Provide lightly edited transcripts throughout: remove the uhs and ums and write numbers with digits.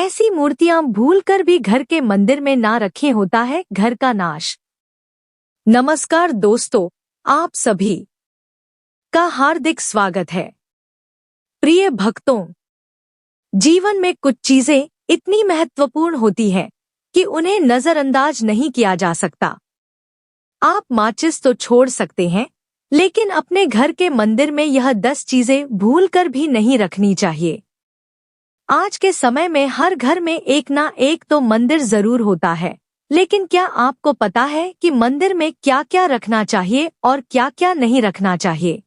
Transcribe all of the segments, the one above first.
ऐसी मूर्तियां भूलकर भी घर के मंदिर में ना रखें, होता है घर का नाश। नमस्कार दोस्तों, आप सभी का हार्दिक स्वागत है। प्रिय भक्तों, जीवन में कुछ चीजें इतनी महत्वपूर्ण होती हैं कि उन्हें नजरअंदाज नहीं किया जा सकता। आप माचिस तो छोड़ सकते हैं, लेकिन अपने घर के मंदिर में यह 10 चीजें भूलकर भी नहीं रखनी चाहिए। आज के समय में हर घर में एक ना एक तो मंदिर जरूर होता है, लेकिन क्या आपको पता है कि मंदिर में क्या क्या रखना चाहिए और क्या क्या नहीं रखना चाहिए?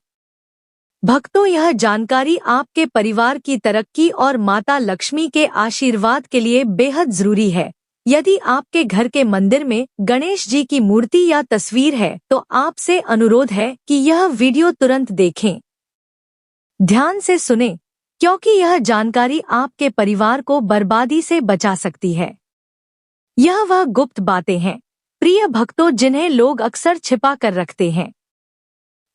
भक्तों, यह जानकारी आपके परिवार की तरक्की और माता लक्ष्मी के आशीर्वाद के लिए बेहद जरूरी है। यदि आपके घर के मंदिर में गणेश जी की मूर्ति या तस्वीर है, तो आपसे अनुरोध है कि यह वीडियो तुरंत देखें। ध्यान से सुनें, क्योंकि यह जानकारी आपके परिवार को बर्बादी से बचा सकती है। यह वह गुप्त बातें हैं, प्रिय भक्तों, जिन्हें लोग अक्सर छिपा कर रखते हैं,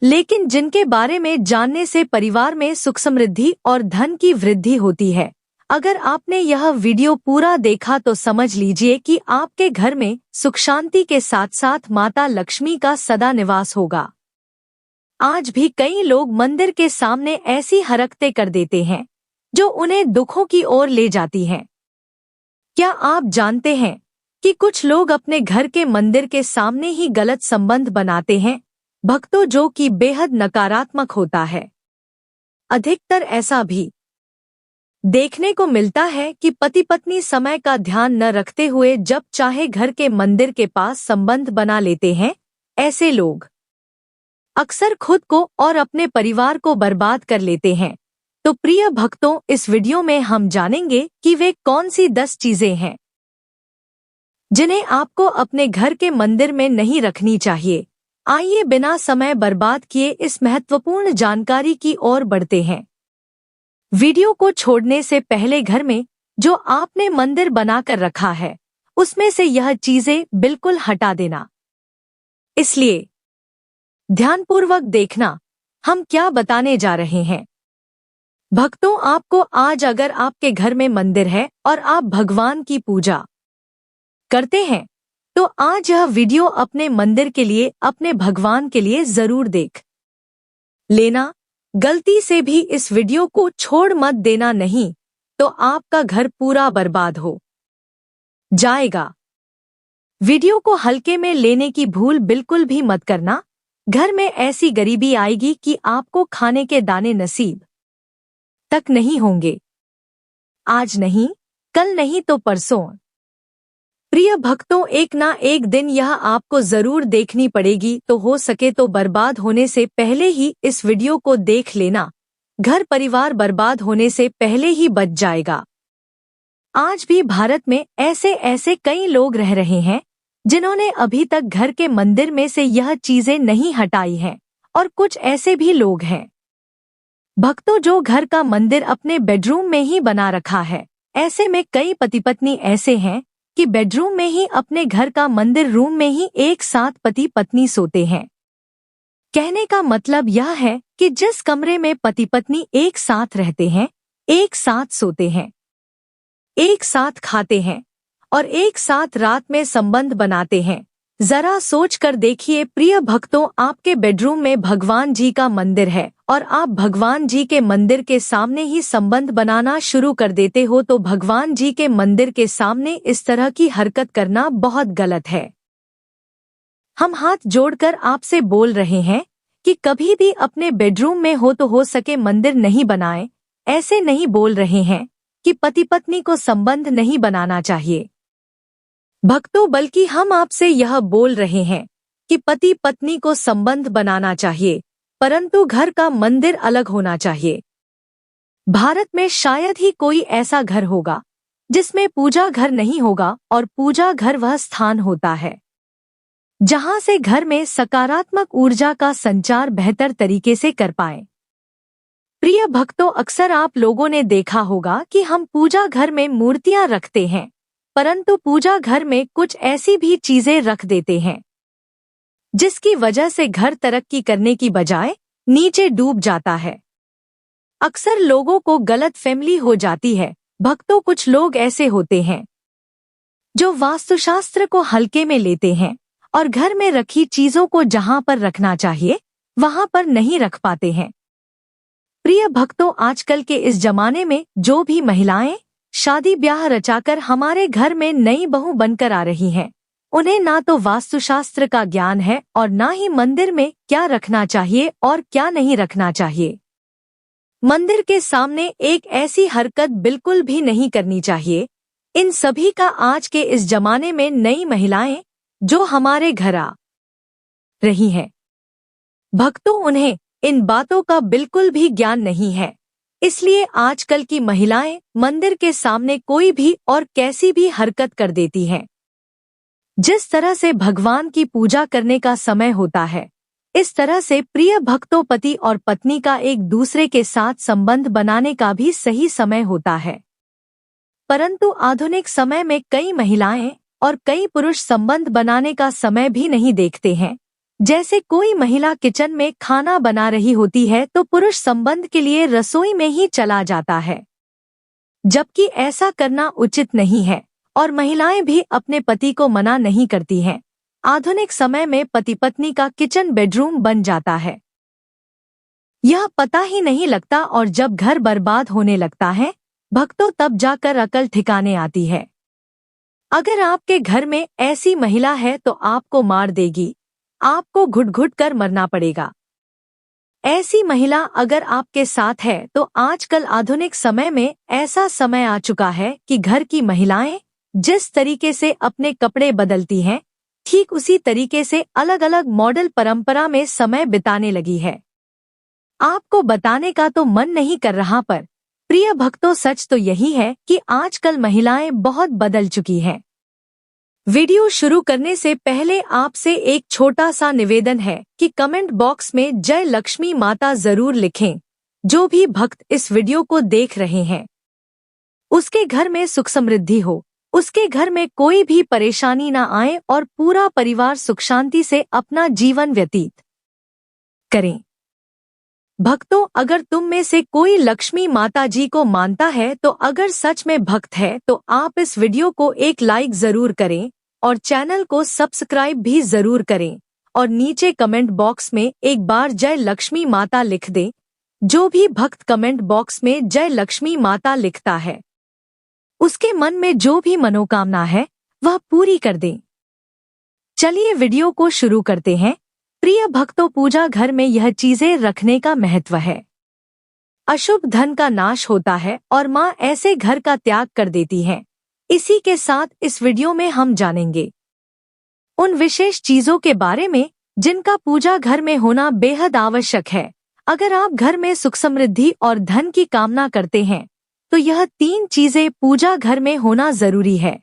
लेकिन जिनके बारे में जानने से परिवार में सुख समृद्धि और धन की वृद्धि होती है। अगर आपने यह वीडियो पूरा देखा तो समझ लीजिए कि आपके घर में सुख शांति के साथ साथ माता लक्ष्मी का सदा निवास होगा। आज भी कई लोग मंदिर के सामने ऐसी हरकतें कर देते हैं जो उन्हें दुखों की ओर ले जाती हैं। क्या आप जानते हैं कि कुछ लोग अपने घर के मंदिर के सामने ही गलत संबंध बनाते हैं, भक्तों, जो कि बेहद नकारात्मक होता है। अधिकतर ऐसा भी देखने को मिलता है कि पति पत्नी समय का ध्यान न रखते हुए जब चाहे घर के मंदिर के पास संबंध बना लेते हैं। ऐसे लोग अक्सर खुद को और अपने परिवार को बर्बाद कर लेते हैं। तो प्रिय भक्तों, इस वीडियो में हम जानेंगे कि वे कौन सी 10 चीजें हैं जिन्हें आपको अपने घर के मंदिर में नहीं रखनी चाहिए। आइए बिना समय बर्बाद किए इस महत्वपूर्ण जानकारी की ओर बढ़ते हैं। वीडियो को छोड़ने से पहले घर में जो आपने मंदिर बनाकर रखा है, उसमें से यह चीजें बिल्कुल हटा देना। इसलिए ध्यानपूर्वक देखना हम क्या बताने जा रहे हैं। भक्तों, आपको आज, अगर आपके घर में मंदिर है और आप भगवान की पूजा करते हैं, तो आज यह वीडियो अपने मंदिर के लिए, अपने भगवान के लिए जरूर देख लेना। गलती से भी इस वीडियो को छोड़ मत देना, नहीं तो आपका घर पूरा बर्बाद हो जाएगा। वीडियो को हल्के में लेने की भूल बिल्कुल भी मत करना। घर में ऐसी गरीबी आएगी कि आपको खाने के दाने नसीब तक नहीं होंगे। आज नहीं, कल नहीं तो परसों। प्रिय भक्तों, एक ना एक दिन यह आपको जरूर देखनी पड़ेगी, तो हो सके तो बर्बाद होने से पहले ही इस वीडियो को देख लेना। घर परिवार बर्बाद होने से पहले ही बच जाएगा। आज भी भारत में ऐसे कई लोग रह रहे हैं जिन्होंने अभी तक घर के मंदिर में से यह चीजें नहीं हटाई हैं, और कुछ ऐसे भी लोग हैं भक्तों जो घर का मंदिर अपने बेडरूम में ही बना रखा है। ऐसे में कई पति पत्नी ऐसे हैं कि बेडरूम में ही अपने घर का मंदिर, रूम में ही एक साथ पति पत्नी सोते हैं। कहने का मतलब यह है कि जिस कमरे में पति पत्नी एक साथ रहते हैं, एक साथ सोते हैं, एक साथ खाते हैं और एक साथ रात में संबंध बनाते हैं, जरा सोच कर देखिए प्रिय भक्तों, आपके बेडरूम में भगवान जी का मंदिर है और आप भगवान जी के मंदिर के सामने ही संबंध बनाना शुरू कर देते हो, तो भगवान जी के मंदिर के सामने इस तरह की हरकत करना बहुत गलत है। हम हाथ जोड़कर आपसे बोल रहे हैं कि कभी भी अपने बेडरूम में हो सके मंदिर नहीं बनाएं। ऐसे नहीं बोल रहे हैं कि पति पत्नी को संबंध नहीं बनाना चाहिए भक्तों, बल्कि हम आपसे यह बोल रहे हैं कि पति पत्नी को संबंध बनाना चाहिए, परंतु घर का मंदिर अलग होना चाहिए। भारत में शायद ही कोई ऐसा घर होगा जिसमें पूजा घर नहीं होगा, और पूजा घर वह स्थान होता है जहां से घर में सकारात्मक ऊर्जा का संचार बेहतर तरीके से कर पाए। प्रिय भक्तों, अक्सर आप लोगों ने देखा होगा कि हम पूजा घर में मूर्तियां रखते हैं, परंतु पूजा घर में कुछ ऐसी भी चीजें रख देते हैं जिसकी वजह से घर तरक्की करने की बजाय नीचे डूब जाता है। अक्सर लोगों को गलतफहमी हो जाती है भक्तों, कुछ लोग ऐसे होते हैं जो वास्तुशास्त्र को हल्के में लेते हैं और घर में रखी चीजों को जहां पर रखना चाहिए वहां पर नहीं रख पाते हैं। प्रिय भक्तों, आजकल के इस जमाने में जो भी महिलाएं शादी ब्याह रचाकर हमारे घर में नई बहू बनकर आ रही हैं, उन्हें ना तो वास्तुशास्त्र का ज्ञान है और ना ही मंदिर में क्या रखना चाहिए और क्या नहीं रखना चाहिए। मंदिर के सामने एक ऐसी हरकत बिल्कुल भी नहीं करनी चाहिए। इन सभी का आज के इस जमाने में नई महिलाएं जो हमारे घर आ रही हैं, भक्तों, उन्हें इन बातों का बिल्कुल भी ज्ञान नहीं है। इसलिए आजकल की महिलाएं मंदिर के सामने कोई भी और कैसी भी हरकत कर देती हैं। जिस तरह से भगवान की पूजा करने का समय होता है, इस तरह से प्रिय भक्तों पति और पत्नी का एक दूसरे के साथ संबंध बनाने का भी सही समय होता है। परंतु आधुनिक समय में कई महिलाएं और कई पुरुष संबंध बनाने का समय भी नहीं देखते हैं। जैसे कोई महिला किचन में खाना बना रही होती है तो पुरुष संबंध के लिए रसोई में ही चला जाता है, जबकि ऐसा करना उचित नहीं है और महिलाएं भी अपने पति को मना नहीं करती हैं। आधुनिक समय में पति पत्नी का किचन बेडरूम बन जाता है, यह पता ही नहीं लगता, और जब घर बर्बाद होने लगता है भक्तों, तब जाकर अकल ठिकाने आती है। अगर आपके घर में ऐसी महिला है तो आपको मार देगी, आपको घुट घुट कर मरना पड़ेगा। ऐसी महिला अगर आपके साथ है तो आजकल आधुनिक समय में ऐसा समय आ चुका है कि घर की महिलाएं जिस तरीके से अपने कपड़े बदलती हैं, ठीक उसी तरीके से अलग अलग मॉडल परंपरा में समय बिताने लगी है। आपको बताने का तो मन नहीं कर रहा, पर प्रिय भक्तों सच तो यही है कि आजकल महिलाएं बहुत बदल चुकी हैं। वीडियो शुरू करने से पहले आपसे एक छोटा सा निवेदन है कि कमेंट बॉक्स में जय लक्ष्मी माता जरूर लिखें। जो भी भक्त इस वीडियो को देख रहे हैं उसके घर में सुख समृद्धि हो, उसके घर में कोई भी परेशानी ना आए और पूरा परिवार सुख शांति से अपना जीवन व्यतीत करें। भक्तों, अगर तुम में से कोई लक्ष्मी माता जी को मानता है तो अगर सच में भक्त है तो आप इस वीडियो को एक लाइक जरूर करें और चैनल को सब्सक्राइब भी जरूर करें और नीचे कमेंट बॉक्स में एक बार जय लक्ष्मी माता लिख दें। जो भी भक्त कमेंट बॉक्स में जय लक्ष्मी माता लिखता है उसके मन में जो भी मनोकामना है वह पूरी कर दें। चलिए वीडियो को शुरू करते हैं। प्रिय भक्तों, पूजा घर में यह चीजें रखने का महत्व है। अशुभ धन का नाश होता है और माँ ऐसे घर का त्याग कर देती हैं। इसी के साथ इस वीडियो में हम जानेंगे उन विशेष चीजों के बारे में जिनका पूजा घर में होना बेहद आवश्यक है। अगर आप घर में सुख समृद्धि और धन की कामना करते हैं तो यह 3 चीजें पूजा घर में होना जरूरी है।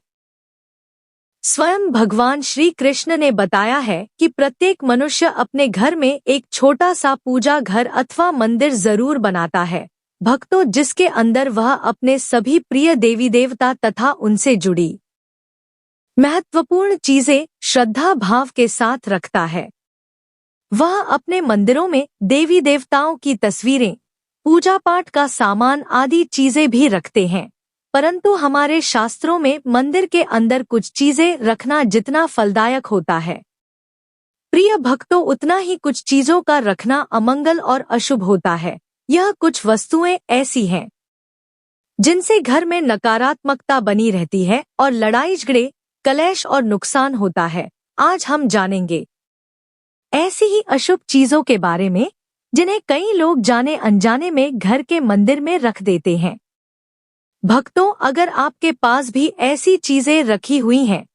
स्वयं भगवान श्री कृष्ण ने बताया है कि प्रत्येक मनुष्य अपने घर में एक छोटा सा पूजा घर अथवा मंदिर जरूर बनाता है भक्तों, जिसके अंदर वह अपने सभी प्रिय देवी देवता तथा उनसे जुड़ी महत्वपूर्ण चीजें श्रद्धा भाव के साथ रखता है। वह अपने मंदिरों में देवी देवताओं की तस्वीरें, पूजा पाठ का सामान आदि चीजें भी रखते हैं। परंतु हमारे शास्त्रों में मंदिर के अंदर कुछ चीजें रखना जितना फलदायक होता है, प्रिय भक्तों, उतना ही कुछ चीजों का रखना अमंगल और अशुभ होता है। यह कुछ वस्तुएं ऐसी हैं जिनसे घर में नकारात्मकता बनी रहती है और लड़ाई झगड़े, कलेश और नुकसान होता है। आज हम जानेंगे ऐसी ही अशुभ चीजों के बारे में जिन्हें कई लोग जाने अनजाने में घर के मंदिर में रख देते हैं। भक्तों, अगर आपके पास भी ऐसी चीजें रखी हुई हैं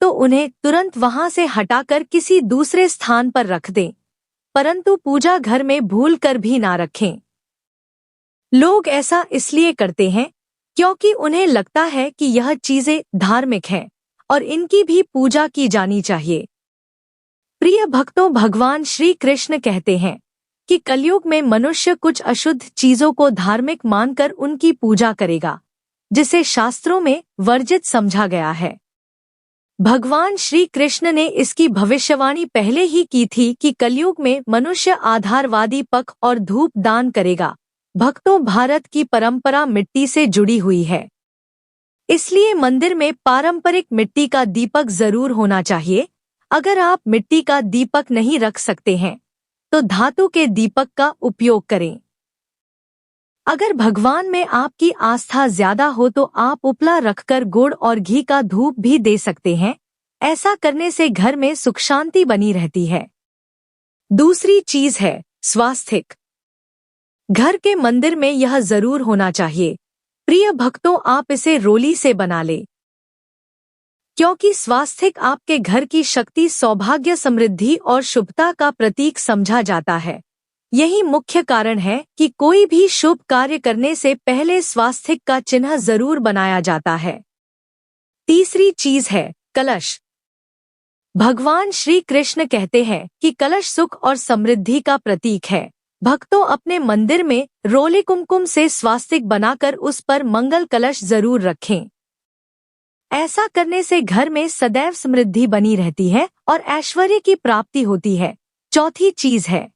तो उन्हें तुरंत वहां से हटाकर किसी दूसरे स्थान पर रख दें, परंतु पूजा घर में भूल कर भी ना रखें। लोग ऐसा इसलिए करते हैं क्योंकि उन्हें लगता है कि यह चीजें धार्मिक हैं और इनकी भी पूजा की जानी चाहिए। प्रिय भक्तों, भगवान श्री कृष्ण कहते हैं कि कलयुग में मनुष्य कुछ अशुद्ध चीजों को धार्मिक मानकर उनकी पूजा करेगा, जिसे शास्त्रों में वर्जित समझा गया है। भगवान श्री कृष्ण ने इसकी भविष्यवाणी पहले ही की थी कि कलयुग में मनुष्य आधारवादी पख और धूप दान करेगा। भक्तों, भारत की परंपरा मिट्टी से जुड़ी हुई है। इसलिए मंदिर में पारंपरिक मिट्टी का दीपक जरूर होना चाहिए। अगर आप मिट्टी का दीपक नहीं रख सकते हैं तो धातु के दीपक का उपयोग करें। अगर भगवान में आपकी आस्था ज्यादा हो तो आप उपला रखकर गुड़ और घी का धूप भी दे सकते हैं। ऐसा करने से घर में सुख शांति बनी रहती है। दूसरी चीज है स्वास्तिक। घर के मंदिर में यह जरूर होना चाहिए। प्रिय भक्तों, आप इसे रोली से बना ले, क्योंकि स्वास्तिक आपके घर की शक्ति, सौभाग्य, समृद्धि और शुभता का प्रतीक समझा जाता है। यही मुख्य कारण है कि कोई भी शुभ कार्य करने से पहले स्वास्तिक का चिन्ह जरूर बनाया जाता है। तीसरी चीज है कलश। भगवान श्री कृष्ण कहते हैं कि कलश सुख और समृद्धि का प्रतीक है। भक्तों, अपने मंदिर में रोले कुमकुम से स्वास्तिक बनाकर उस पर मंगल कलश जरूर रखें। ऐसा करने से घर में सदैव समृद्धि बनी रहती है और ऐश्वर्य की प्राप्ति होती है। चौथी चीज है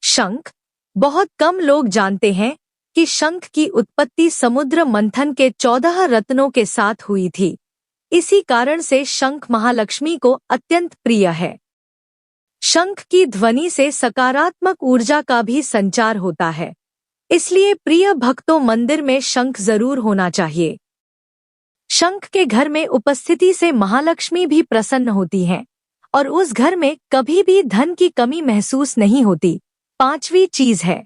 शंख। बहुत कम लोग जानते हैं कि शंख की उत्पत्ति समुद्र मंथन के 14 रत्नों के साथ हुई थी। इसी कारण से शंख महालक्ष्मी को अत्यंत प्रिय है। शंख की ध्वनि से सकारात्मक ऊर्जा का भी संचार होता है। इसलिए प्रिय भक्तों, मंदिर में शंख जरूर होना चाहिए। शंख के घर में उपस्थिति से महालक्ष्मी भी प्रसन्न होती हैं और उस घर में कभी भी धन की कमी महसूस नहीं होती। पांचवी चीज है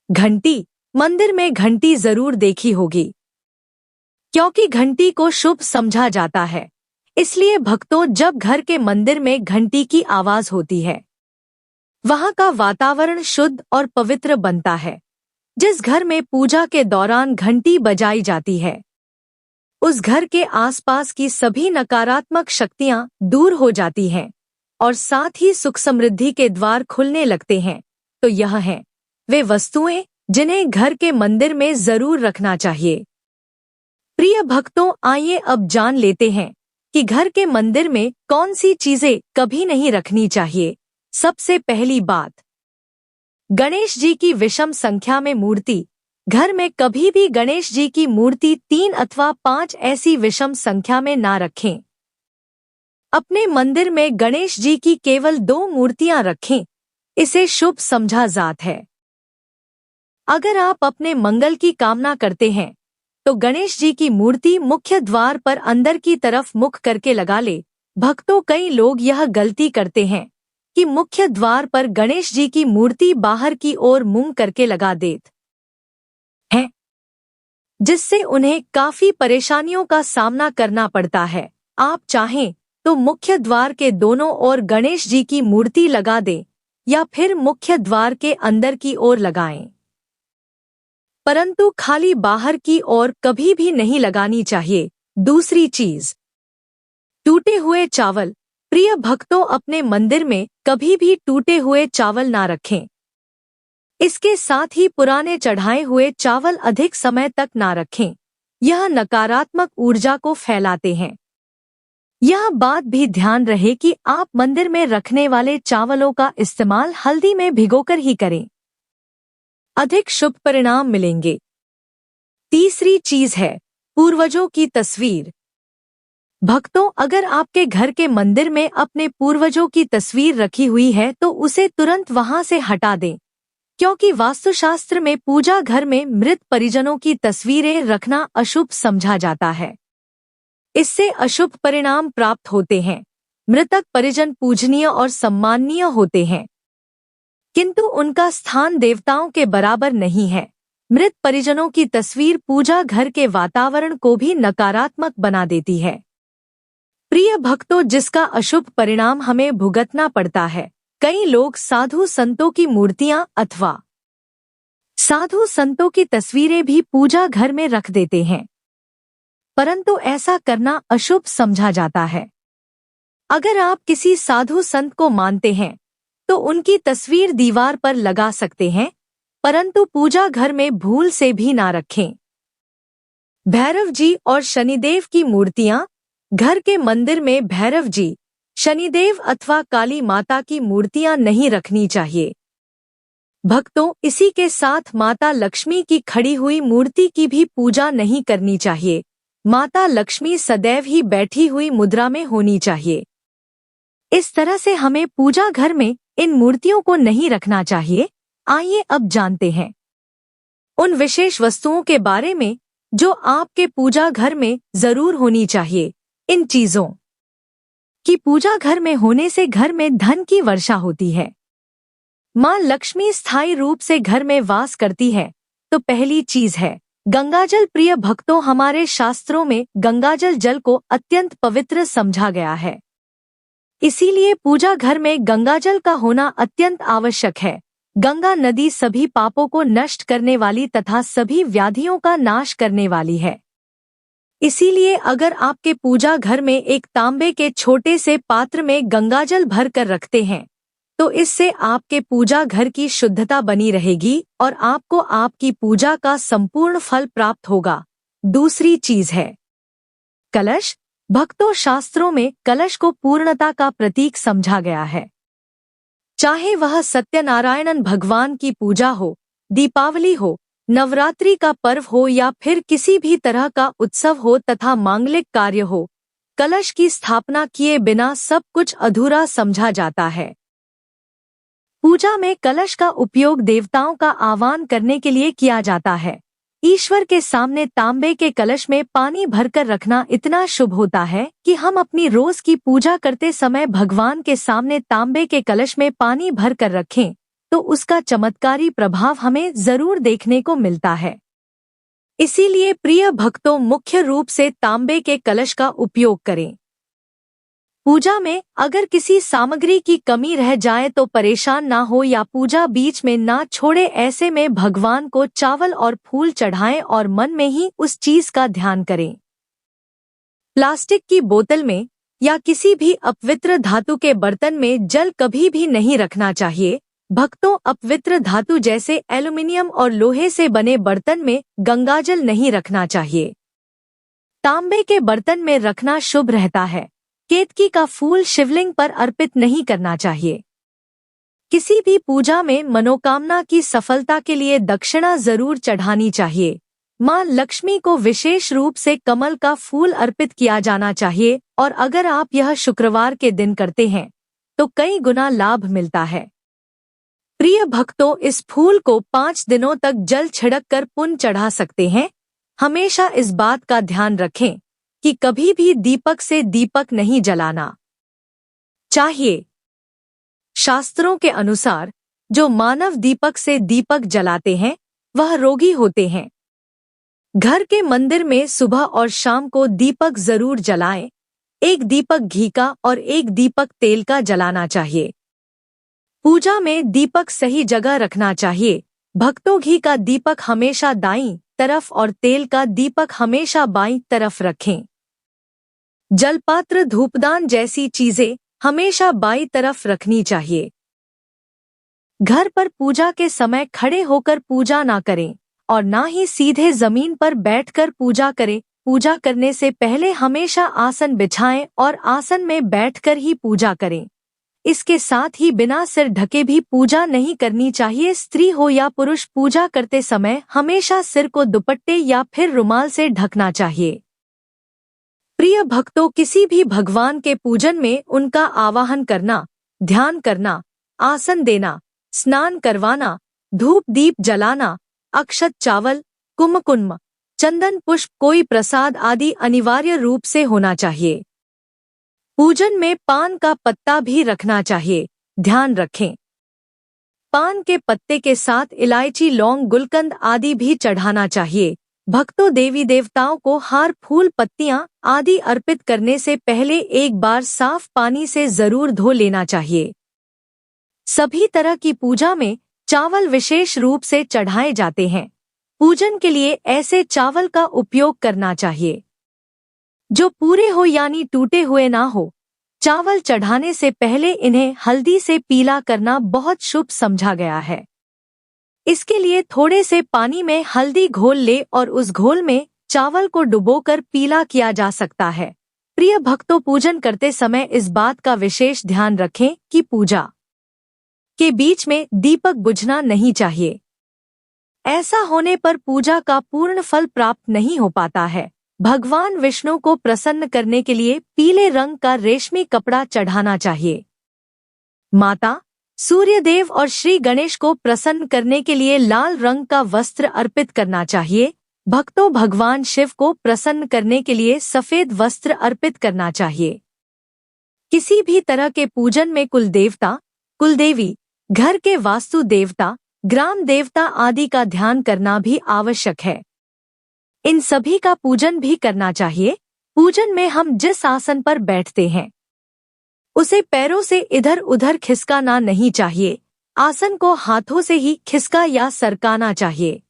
घंटी। मंदिर में घंटी जरूर देखी होगी, क्योंकि घंटी को शुभ समझा जाता है। इसलिए भक्तों, जब घर के मंदिर में घंटी की आवाज होती है, वहां का वातावरण शुद्ध और पवित्र बनता है। जिस घर में पूजा के दौरान घंटी बजाई जाती है, उस घर के आसपास की सभी नकारात्मक शक्तियां दूर हो जाती हैं और साथ ही सुख समृद्धि के द्वार खुलने लगते हैं। तो यह हैं वे वस्तुएं जिन्हें घर के मंदिर में जरूर रखना चाहिए। प्रिय भक्तों, आइए अब जान लेते हैं कि घर के मंदिर में कौन सी चीजें कभी नहीं रखनी चाहिए। सबसे पहली बात, गणेश जी की विषम संख्या में मूर्ति। घर में कभी भी गणेश जी की मूर्ति 3 अथवा 5 ऐसी विषम संख्या में ना रखें। अपने मंदिर में गणेश जी की केवल 2 मूर्तियां रखें, इसे शुभ समझा जाता है। अगर आप अपने मंगल की कामना करते हैं तो गणेश जी की मूर्ति मुख्य द्वार पर अंदर की तरफ मुख करके लगा ले। भक्तों, कई लोग यह गलती करते हैं कि मुख्य द्वार पर गणेश जी की मूर्ति बाहर की ओर मुंह करके लगा देते हैं, जिससे उन्हें काफी परेशानियों का सामना करना पड़ता है। आप चाहें तो मुख्य द्वार के दोनों ओर गणेश जी की मूर्ति लगा दें या फिर मुख्य द्वार के अंदर की ओर लगाएं, परंतु खाली बाहर की ओर कभी भी नहीं लगानी चाहिए। दूसरी चीज, टूटे हुए चावल। प्रिय भक्तों, अपने मंदिर में कभी भी टूटे हुए चावल ना रखें। इसके साथ ही पुराने चढ़ाए हुए चावल अधिक समय तक ना रखें। यह नकारात्मक ऊर्जा को फैलाते हैं। यह बात भी ध्यान रहे कि आप मंदिर में रखने वाले चावलों का इस्तेमाल हल्दी में भिगोकर ही करें, अधिक शुभ परिणाम मिलेंगे। तीसरी चीज है पूर्वजों की तस्वीर। भक्तों, अगर आपके घर के मंदिर में अपने पूर्वजों की तस्वीर रखी हुई है तो उसे तुरंत वहां से हटा दें, क्योंकि वास्तुशास्त्र में पूजा घर में मृत परिजनों की तस्वीरें रखना अशुभ समझा जाता है। इससे अशुभ परिणाम प्राप्त होते हैं। मृतक परिजन पूजनीय और सम्माननीय होते हैं, किंतु उनका स्थान देवताओं के बराबर नहीं है। मृत परिजनों की तस्वीर पूजा घर के वातावरण को भी नकारात्मक बना देती है। प्रिय भक्तों, जिसका अशुभ परिणाम हमें भुगतना पड़ता है। कई लोग साधु संतों की मूर्तियां अथवा साधु संतों की तस्वीरें भी पूजा घर में रख देते हैं, परंतु ऐसा करना अशुभ समझा जाता है। अगर आप किसी साधु संत को मानते हैं तो उनकी तस्वीर दीवार पर लगा सकते हैं, परंतु पूजा घर में भूल से भी ना रखें। भैरव जी और शनिदेव की मूर्तियां। घर के मंदिर में भैरव जी, शनिदेव अथवा काली माता की मूर्तियां नहीं रखनी चाहिए। भक्तों, इसी के साथ माता लक्ष्मी की खड़ी हुई मूर्ति की भी पूजा नहीं करनी चाहिए। माता लक्ष्मी सदैव ही बैठी हुई मुद्रा में होनी चाहिए। इस तरह से हमें पूजा घर में इन मूर्तियों को नहीं रखना चाहिए। आइए अब जानते हैं उन विशेष वस्तुओं के बारे में जो आपके पूजा घर में जरूर होनी चाहिए। इन चीजों की पूजा घर में होने से घर में धन की वर्षा होती है। माँ लक्ष्मी स्थायी रूप से घर में वास करती है। तो पहली चीज है गंगाजल। प्रिय भक्तों, हमारे शास्त्रों में गंगाजल जल को अत्यंत पवित्र समझा गया है। इसीलिए पूजा घर में गंगाजल का होना अत्यंत आवश्यक है। गंगा नदी सभी पापों को नष्ट करने वाली तथा सभी व्याधियों का नाश करने वाली है। इसीलिए अगर आपके पूजा घर में एक तांबे के छोटे से पात्र में गंगाजल भर कर रखते हैं तो इससे आपके पूजा घर की शुद्धता बनी रहेगी और आपको आपकी पूजा का संपूर्ण फल प्राप्त होगा। दूसरी चीज है कलश। भक्तों, शास्त्रों में कलश को पूर्णता का प्रतीक समझा गया है। चाहे वह सत्यनारायण भगवान की पूजा हो, दीपावली हो, नवरात्रि का पर्व हो या फिर किसी भी तरह का उत्सव हो तथा मांगलिक कार्य हो, कलश की स्थापना किए बिना सब कुछ अधूरा समझा जाता है। पूजा में कलश का उपयोग देवताओं का आह्वान करने के लिए किया जाता है। ईश्वर के सामने तांबे के कलश में पानी भरकर रखना इतना शुभ होता है कि हम अपनी रोज की पूजा करते समय भगवान के सामने तांबे के कलश में पानी भरकर रखें तो उसका चमत्कारी प्रभाव हमें जरूर देखने को मिलता है। इसीलिए प्रिय भक्तों, मुख्य रूप से तांबे के कलश का उपयोग करें। पूजा में अगर किसी सामग्री की कमी रह जाए तो परेशान ना हो या पूजा बीच में ना छोड़े। ऐसे में भगवान को चावल और फूल चढ़ाएं और मन में ही उस चीज का ध्यान करें। प्लास्टिक की बोतल में या किसी भी अपवित्र धातु के बर्तन में जल कभी भी नहीं रखना चाहिए। भक्तों, अपवित्र धातु जैसे एल्युमिनियम और लोहे से बने बर्तन में गंगाजल नहीं रखना चाहिए। तांबे के बर्तन में रखना शुभ रहता है। केतकी का फूल शिवलिंग पर अर्पित नहीं करना चाहिए। किसी भी पूजा में मनोकामना की सफलता के लिए दक्षिणा जरूर चढ़ानी चाहिए। माँ लक्ष्मी को विशेष रूप से कमल का फूल अर्पित किया जाना चाहिए और अगर आप यह शुक्रवार के दिन करते हैं तो कई गुना लाभ मिलता है। प्रिय भक्तों, इस फूल को 5 दिनों तक जल छिड़क कर पुण्य चढ़ा सकते हैं। हमेशा इस बात का ध्यान रखें कि कभी भी दीपक से दीपक नहीं जलाना चाहिए। शास्त्रों के अनुसार जो मानव दीपक से दीपक जलाते हैं वह रोगी होते हैं। घर के मंदिर में सुबह और शाम को दीपक जरूर जलाएं। एक दीपक घी का और एक दीपक तेल का जलाना चाहिए। पूजा में दीपक सही जगह रखना चाहिए। भक्तों, घी का दीपक हमेशा दाईं तरफ और तेल का दीपक हमेशा बाईं तरफ रखें। जलपात्र, धूपदान जैसी चीजें हमेशा बाईं तरफ रखनी चाहिए। घर पर पूजा के समय खड़े होकर पूजा ना करें और ना ही सीधे जमीन पर बैठकर पूजा करें। पूजा करने से पहले हमेशा आसन बिछाएं और आसन में बैठकर ही पूजा करें। इसके साथ ही बिना सिर ढके भी पूजा नहीं करनी चाहिए। स्त्री हो या पुरुष, पूजा करते समय हमेशा सिर को दुपट्टे या फिर रुमाल से ढकना चाहिए। प्रिय भक्तों, किसी भी भगवान के पूजन में उनका आवाहन करना, ध्यान करना, आसन देना, स्नान करवाना, धूप दीप जलाना, अक्षत, चावल, कुमकुम, चंदन, पुष्प, कोई प्रसाद आदि अनिवार्य रूप से होना चाहिए। पूजन में पान का पत्ता भी रखना चाहिए। ध्यान रखें, पान के पत्ते के साथ इलायची, लौंग, गुलकंद आदि भी चढ़ाना चाहिए। भक्तों, देवी देवताओं को हार, फूल, पत्तियां आदि अर्पित करने से पहले एक बार साफ पानी से जरूर धो लेना चाहिए। सभी तरह की पूजा में चावल विशेष रूप से चढ़ाए जाते हैं। पूजन के लिए ऐसे चावल का उपयोग करना चाहिए जो पूरे हो यानी टूटे हुए ना हो। चावल चढ़ाने से पहले इन्हें हल्दी से पीला करना बहुत शुभ समझा गया है। इसके लिए थोड़े से पानी में हल्दी घोल ले और उस घोल में चावल को डुबोकर पीला किया जा सकता है। प्रिय भक्तों, पूजन करते समय इस बात का विशेष ध्यान रखें कि पूजा के बीच में दीपक बुझना नहीं चाहिए। ऐसा होने पर पूजा का पूर्ण फल प्राप्त नहीं हो पाता है। भगवान विष्णु को प्रसन्न करने के लिए पीले रंग का रेशमी कपड़ा चढ़ाना चाहिए। माता सूर्यदेव और श्री गणेश को प्रसन्न करने के लिए लाल रंग का वस्त्र अर्पित करना चाहिए। भक्तों, भगवान शिव को प्रसन्न करने के लिए सफेद वस्त्र अर्पित करना चाहिए। किसी भी तरह के पूजन में कुल देवता, कुलदेवी, घर के वास्तु देवता, ग्राम देवता आदि का ध्यान करना भी आवश्यक है। इन सभी का पूजन भी करना चाहिए। पूजन में हम जिस आसन पर बैठते हैं उसे पैरों से इधर उधर खिसकाना नहीं चाहिए। आसन को हाथों से ही खिसका या सरकाना चाहिए।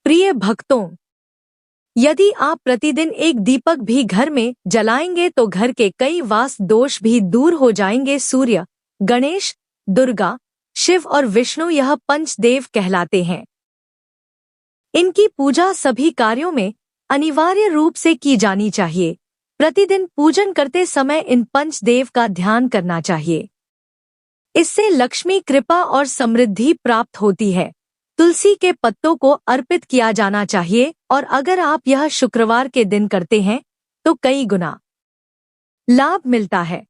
प्रिय भक्तों, यदि आप प्रतिदिन एक दीपक भी घर में जलाएंगे तो घर के कई वास्तु दोष भी दूर हो जाएंगे। सूर्य, गणेश, दुर्गा, शिव और विष्णु यह पंचदेव कहलाते हैं। इनकी पूजा सभी कार्यों में अनिवार्य रूप से की जानी चाहिए। प्रतिदिन पूजन करते समय इन पंचदेव का ध्यान करना चाहिए। इससे लक्ष्मी कृपा और समृद्धि प्राप्त होती है। तुलसी के पत्तों को अर्पित किया जाना चाहिए और अगर आप यह शुक्रवार के दिन करते हैं तो कई गुना लाभ मिलता है।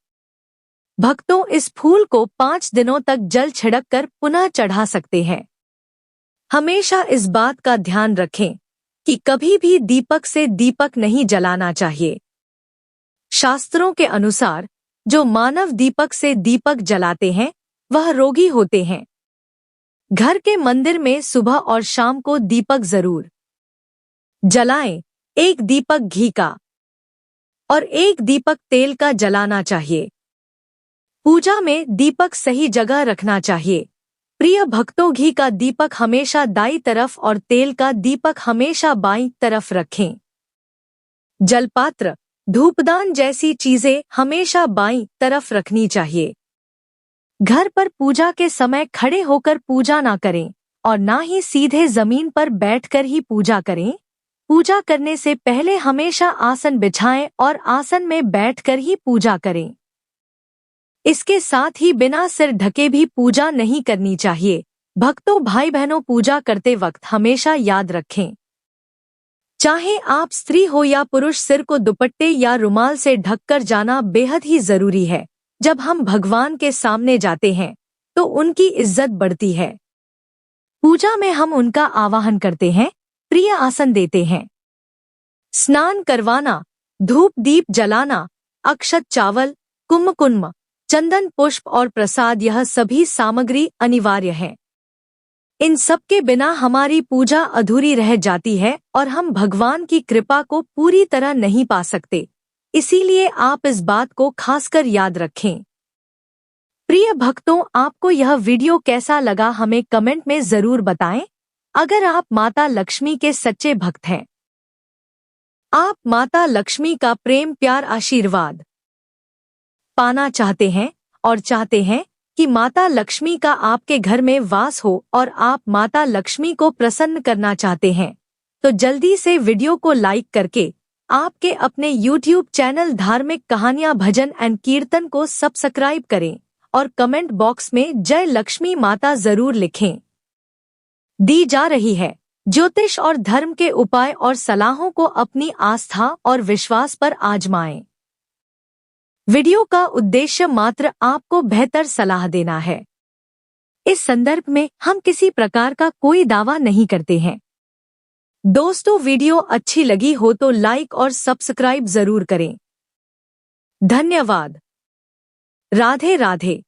भक्तों, इस फूल को 5 दिनों तक जल छिड़क कर पुनः चढ़ा सकते हैं। हमेशा इस बात का ध्यान रखें कि कभी भी दीपक से दीपक नहीं जलाना चाहिए। शास्त्रों के अनुसार जो मानव दीपक से दीपक जलाते हैं वह रोगी होते हैं। घर के मंदिर में सुबह और शाम को दीपक जरूर जलाएं। एक दीपक घी का और एक दीपक तेल का जलाना चाहिए। पूजा में दीपक सही जगह रखना चाहिए। प्रिय भक्तों, घी का दीपक हमेशा दाईं तरफ और तेल का दीपक हमेशा बाईं तरफ रखें। जलपात्र, धूपदान जैसी चीजें हमेशा बाईं तरफ रखनी चाहिए। घर पर पूजा के समय खड़े होकर पूजा ना करें और ना ही सीधे जमीन पर बैठकर ही पूजा करें। पूजा करने से पहले हमेशा आसन बिछाएं और आसन में बैठकर ही पूजा करें। इसके साथ ही बिना सिर ढके भी पूजा नहीं करनी चाहिए। भक्तों, भाई बहनों, पूजा करते वक्त हमेशा याद रखें, चाहे आप स्त्री हो या पुरुष, सिर को दुपट्टे या रुमाल से ढककर जाना बेहद ही जरूरी है। जब हम भगवान के सामने जाते हैं तो उनकी इज्जत बढ़ती है। पूजा में हम उनका आवाहन करते हैं, प्रिय आसन देते हैं। स्नान करवाना, धूप दीप जलाना, अक्षत, चावल, कुमकुम, चंदन, पुष्प और प्रसाद, यह सभी सामग्री अनिवार्य है। इन सब के बिना हमारी पूजा अधूरी रह जाती है और हम भगवान की कृपा को पूरी तरह नहीं पा सकते। इसीलिए आप इस बात को खासकर याद रखें। प्रिय भक्तों, आपको यह वीडियो कैसा लगा हमें कमेंट में जरूर बताएं। अगर आप माता लक्ष्मी के सच्चे भक्त हैं, आप माता लक्ष्मी का प्रेम, प्यार, आशीर्वाद पाना चाहते हैं और चाहते हैं कि माता लक्ष्मी का आपके घर में वास हो और आप माता लक्ष्मी को प्रसन्न करना चाहते हैं, तो जल्दी से वीडियो को लाइक करके आपके अपने YouTube चैनल धार्मिक कहानियां, भजन एंड कीर्तन को सब्सक्राइब करें और कमेंट बॉक्स में जय लक्ष्मी माता जरूर लिखें। दी जा रही है ज्योतिष और धर्म के उपाय और सलाहों को अपनी आस्था और विश्वास पर आजमाएं। वीडियो का उद्देश्य मात्र आपको बेहतर सलाह देना है। इस संदर्भ में हम किसी प्रकार का कोई दावा नहीं करते हैं। दोस्तों, वीडियो अच्छी लगी हो तो लाइक और सब्सक्राइब जरूर करें। धन्यवाद। राधे राधे।